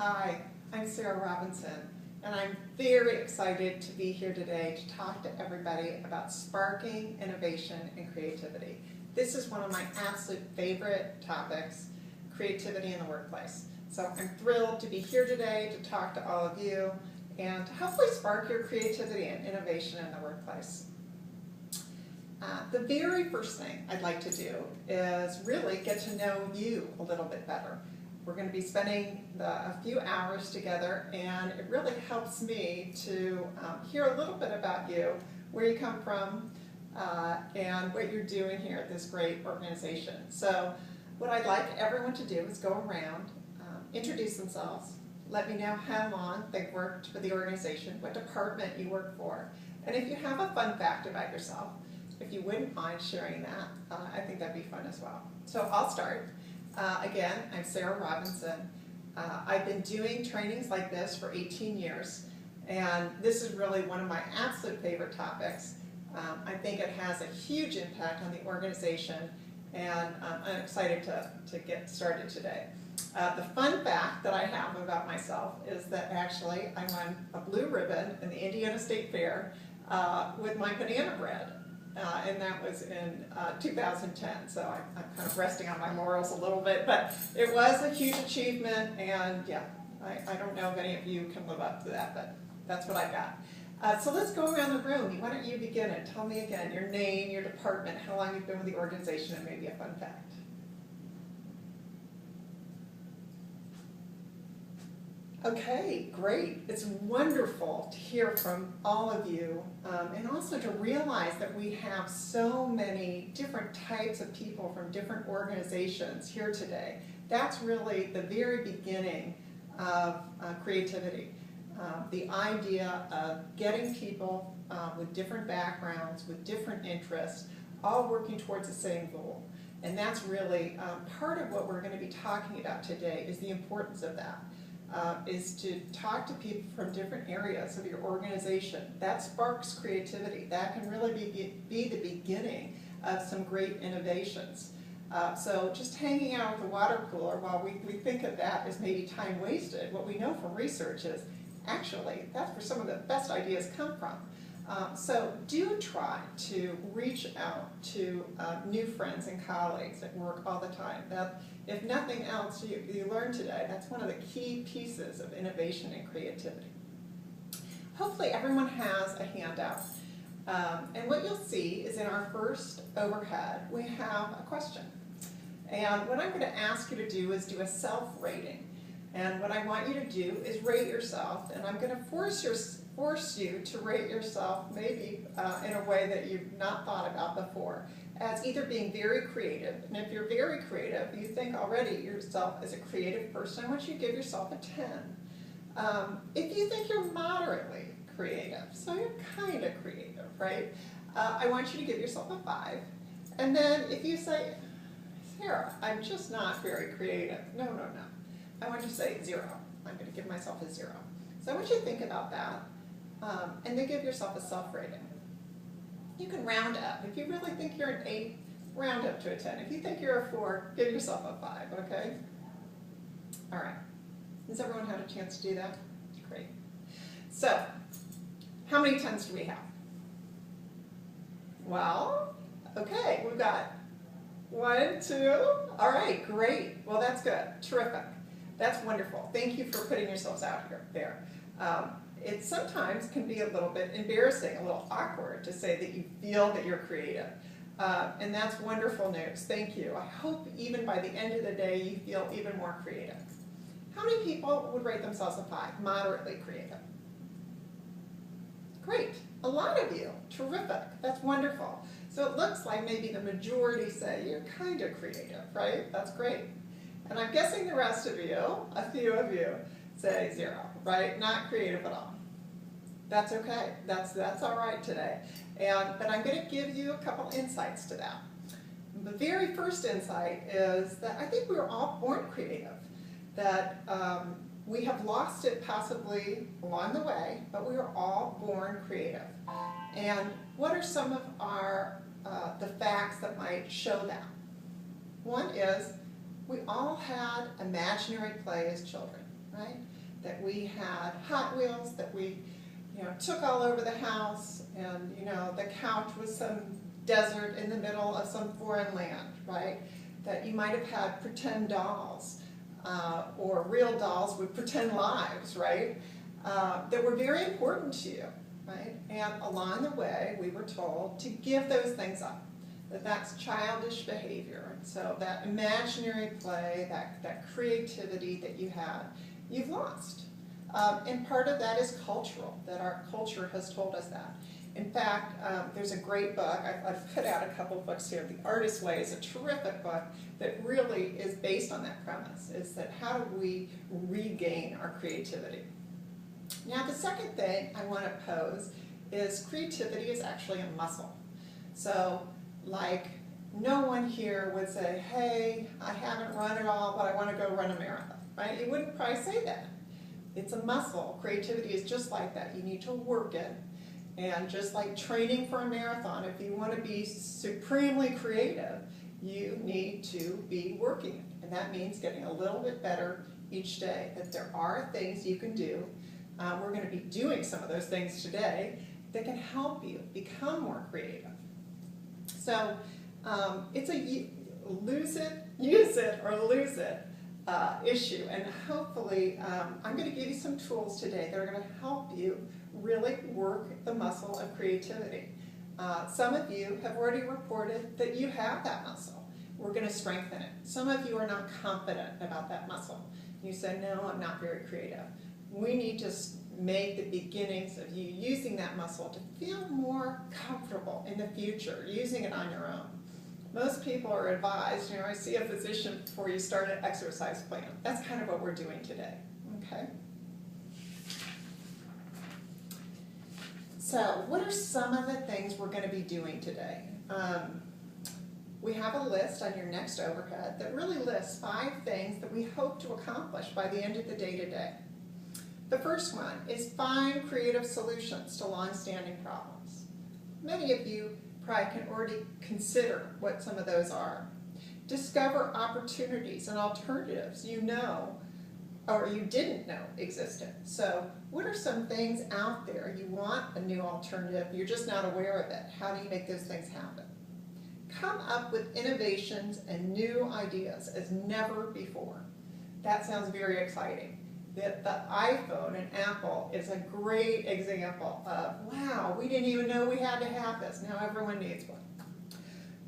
Hi, I'm Sarah Robinson, and I'm very excited to be here today to talk to everybody about sparking innovation and creativity. This is one of my absolute favorite topics, creativity in the workplace. So I'm thrilled to be here today to talk to all of you and to hopefully spark your creativity and innovation in the workplace. The very first thing I'd like to do is really get to know you a little bit better. We're going to be spending a few hours together, and it really helps me to hear a little bit about you, where you come from, and what you're doing here at this great organization. So what I'd like everyone to do is go around, introduce themselves, let me know how long they've worked for the organization, what department you work for, and if you have a fun fact about yourself, if you wouldn't mind sharing that, I think that'd be fun as well. So I'll start. Again, I'm Sarah Robinson. I've been doing trainings like this for 18 years, and this is really one of my absolute favorite topics. I think it has a huge impact on the organization, and I'm excited to get started today. The fun fact that I have about myself is that actually I won a blue ribbon in the Indiana State Fair with my banana bread. And that was in 2010, so I'm kind of resting on my laurels a little bit, but it was a huge achievement, and yeah, I don't know if any of you can live up to that, but that's what I got. So let's go around the room. Why don't you begin and tell me again your name, your department, how long you've been with the organization, and maybe a fun fact. Okay, great. It's wonderful to hear from all of you, and also to realize that we have so many different types of people from different organizations here today. That's really the very beginning of creativity. The idea of getting people with different backgrounds, with different interests, all working towards the same goal. And that's really part of what we're going to be talking about today, is the importance of that. Is to talk to people from different areas of your organization. That sparks creativity. That can really be the beginning of some great innovations. So just hanging out at the water cooler while we think of that as maybe time wasted, what we know from research is actually that's where some of the best ideas come from. So do try to reach out to new friends and colleagues at work all the time. That, if nothing else you learned today, that's one of the key pieces of innovation and creativity. Hopefully everyone has a handout. And what you'll see is in our first overhead, we have a question. And what I'm going to ask you to do is do a self-rating. And what I want you to do is rate yourself, and I'm going to force you to rate yourself maybe in a way that you've not thought about before, as either being very creative, and if you're very creative, you think already yourself as a creative person, I want you to give yourself a 10. If you think you're moderately creative, so you're kind of creative, right? I want you to give yourself a 5. And then if you say, Sarah, I'm just not very creative, no. I want you to say 0. I'm going to give myself a 0. So I want you to think about that, and then give yourself a self-rating. You can round up. If you really think you're an 8, round up to a 10. If you think you're a 4, give yourself a 5, okay? All right. Has everyone had a chance to do that? Great. So, how many 10s do we have? Well, okay, we've got 1, 2. All right, great. Well, that's good. Terrific. That's wonderful. Thank you for putting yourselves out there. It sometimes can be a little bit embarrassing, a little awkward to say that you feel that you're creative. And that's wonderful news. Thank you. I hope even by the end of the day you feel even more creative. How many people would rate themselves a 5? Moderately creative. Great. A lot of you. Terrific. That's wonderful. So it looks like maybe the majority say you're kind of creative, right? That's great. And I'm guessing the rest of you, a few of you, say 0, right? Not creative at all. That's okay. That's all right today. But I'm going to give you a couple insights to that. The very first insight is that I think we were all born creative. That we have lost it possibly along the way, but we were all born creative. And what are some of the facts that might show that? One is we all had imaginary play as children, right? that we had Hot Wheels that we took all over the house, and the couch was some desert in the middle of some foreign land, right? That you might have had pretend dolls, or real dolls with pretend lives, right? That were very important to you, right? And along the way, we were told to give those things up, that's childish behavior. So that imaginary play, that creativity that you had, you've lost. And part of that is cultural, that our culture has told us that. In fact, there's a great book, I've put out a couple of books here. The Artist's Way is a terrific book that really is based on that premise, is that how do we regain our creativity? Now the second thing I want to pose is creativity is actually a muscle. So like no one here would say, hey, I haven't run at all, but I want to go run a marathon, right? You wouldn't probably say that. It's a muscle. Creativity is just like that. You need to work it. And just like training for a marathon, if you want to be supremely creative, you need to be working it. And that means getting a little bit better each day, that there are things you can do. We're going to be doing some of those things today that can help you become more creative. So it's a use it or lose it issue. And hopefully I'm going to give you some tools today that are going to help you really work the muscle of creativity. Some of you have already reported that you have that muscle. We're going to strengthen it. Some of you are not confident about that muscle. You say, no, I'm not very creative. We need to make the beginnings of you using that muscle to feel more comfortable in the future, using it on your own. Most people are advised, I see a physician before you start an exercise plan. That's kind of what we're doing today, okay? So what are some of the things we're going to be doing today? We have a list on your next overhead that really lists 5 things that we hope to accomplish by the end of the day today. The first one is find creative solutions to long-standing problems. Many of you probably can already consider what some of those are. Discover opportunities and alternatives you know or you didn't know existed. So what are some things out there? You want a new alternative, you're just not aware of it. How do you make those things happen? Come up with innovations and new ideas as never before. That sounds very exciting. The iPhone and Apple is a great example of, wow, we didn't even know we had to have this. Now everyone needs one.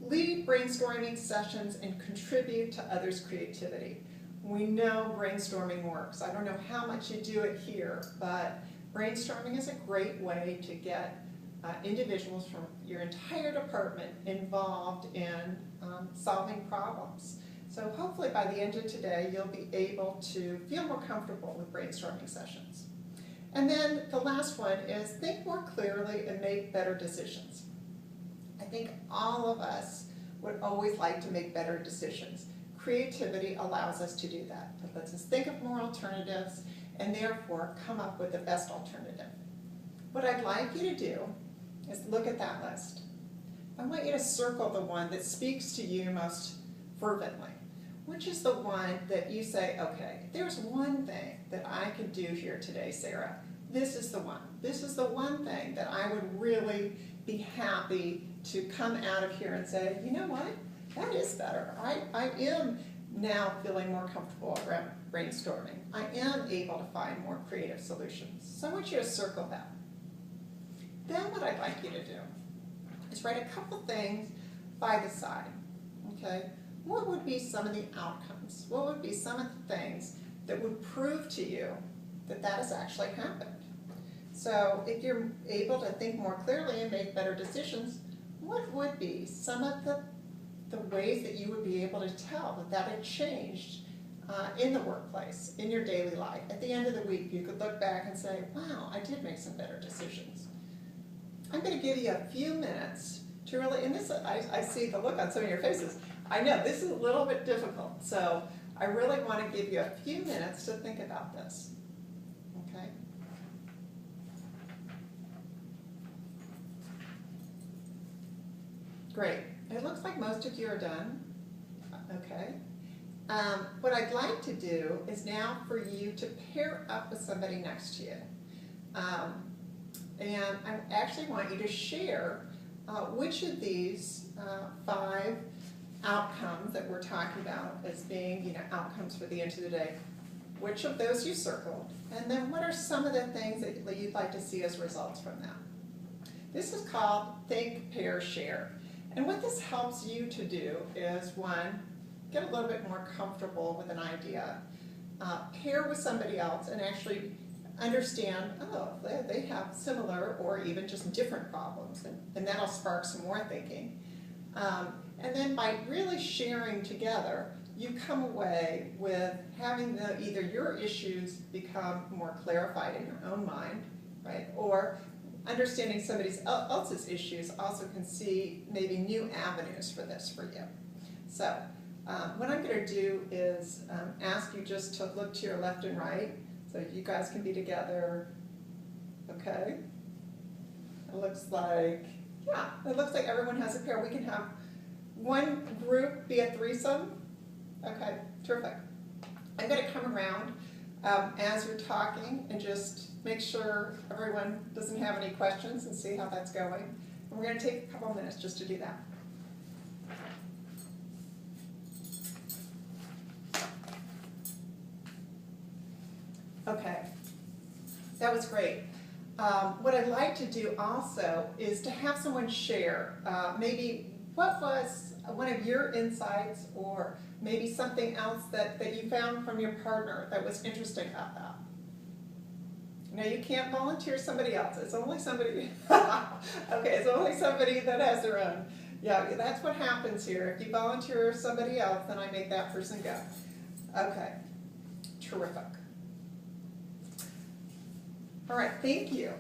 Lead brainstorming sessions and contribute to others' creativity. We know brainstorming works. I don't know how much you do it here, but brainstorming is a great way to get individuals from your entire department involved in solving problems. So hopefully by the end of today, you'll be able to feel more comfortable with brainstorming sessions. And then the last one is think more clearly and make better decisions. I think all of us would always like to make better decisions. Creativity allows us to do that. It lets us think of more alternatives and therefore come up with the best alternative. What I'd like you to do is look at that list. I want you to circle the one that speaks to you most fervently. Which is the one that you say, okay, there's one thing that I could do here today, Sarah. This is the one. This is the one thing that I would really be happy to come out of here and say, you know what? That is better. I am now feeling more comfortable around brainstorming. I am able to find more creative solutions. So I want you to circle that. Then what I'd like you to do is write a couple things by the side, okay? What would be some of the outcomes? What would be some of the things that would prove to you that that has actually happened? So if you're able to think more clearly and make better decisions, what would be some of the ways that you would be able to tell that that had changed in the workplace, in your daily life? At the end of the week, you could look back and say, wow, I did make some better decisions. I'm going to give you a few minutes to really, and this, I see the look on some of your faces. I know this is a little bit difficult, so I really want to give you a few minutes to think about this, okay? Great. It looks like most of you are done, okay? What I'd like to do is now for you to pair up with somebody next to you. And I actually want you to share which of these 5 outcomes that we're talking about as being, outcomes for the end of the day, which of those you circled, and then what are some of the things that you'd like to see as results from them. This is called Think, Pair, Share. And what this helps you to do is, one, get a little bit more comfortable with an idea, pair with somebody else and actually understand, oh, they have similar or even just different problems, and that'll spark some more thinking. And then by really sharing together, you come away with having either your issues become more clarified in your own mind, right, or understanding somebody else's issues also can see maybe new avenues for this for you. So what I'm going to do is ask you just to look to your left and right so you guys can be together. Okay? It looks like everyone has a pair. We can have one group be a threesome. Okay, terrific. I'm going to come around as you're talking and just make sure everyone doesn't have any questions and see how that's going. And we're going to take a couple minutes just to do that. Okay, that was great. What I'd like to do also is to have someone share maybe what was one of your insights or maybe something else that you found from your partner that was interesting about that. Now you can't volunteer somebody else. It's only somebody, okay, it's only somebody that has their own. Yeah, that's what happens here. If you volunteer somebody else, then I make that person go. Okay, terrific. All right, thank you.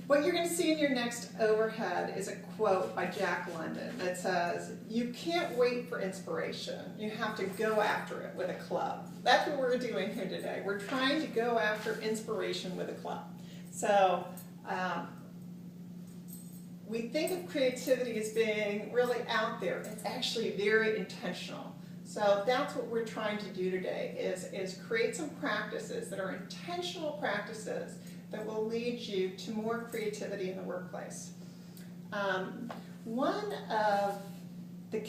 What you're going to see in your next overhead is a quote by Jack London that says, "You can't wait for inspiration. You have to go after it with a club." That's what we're doing here today. We're trying to go after inspiration with a club. So we think of creativity as being really out there. It's actually very intentional. So that's what we're trying to do today is create some practices that are intentional practices that will lead you to more creativity in the workplace. One of the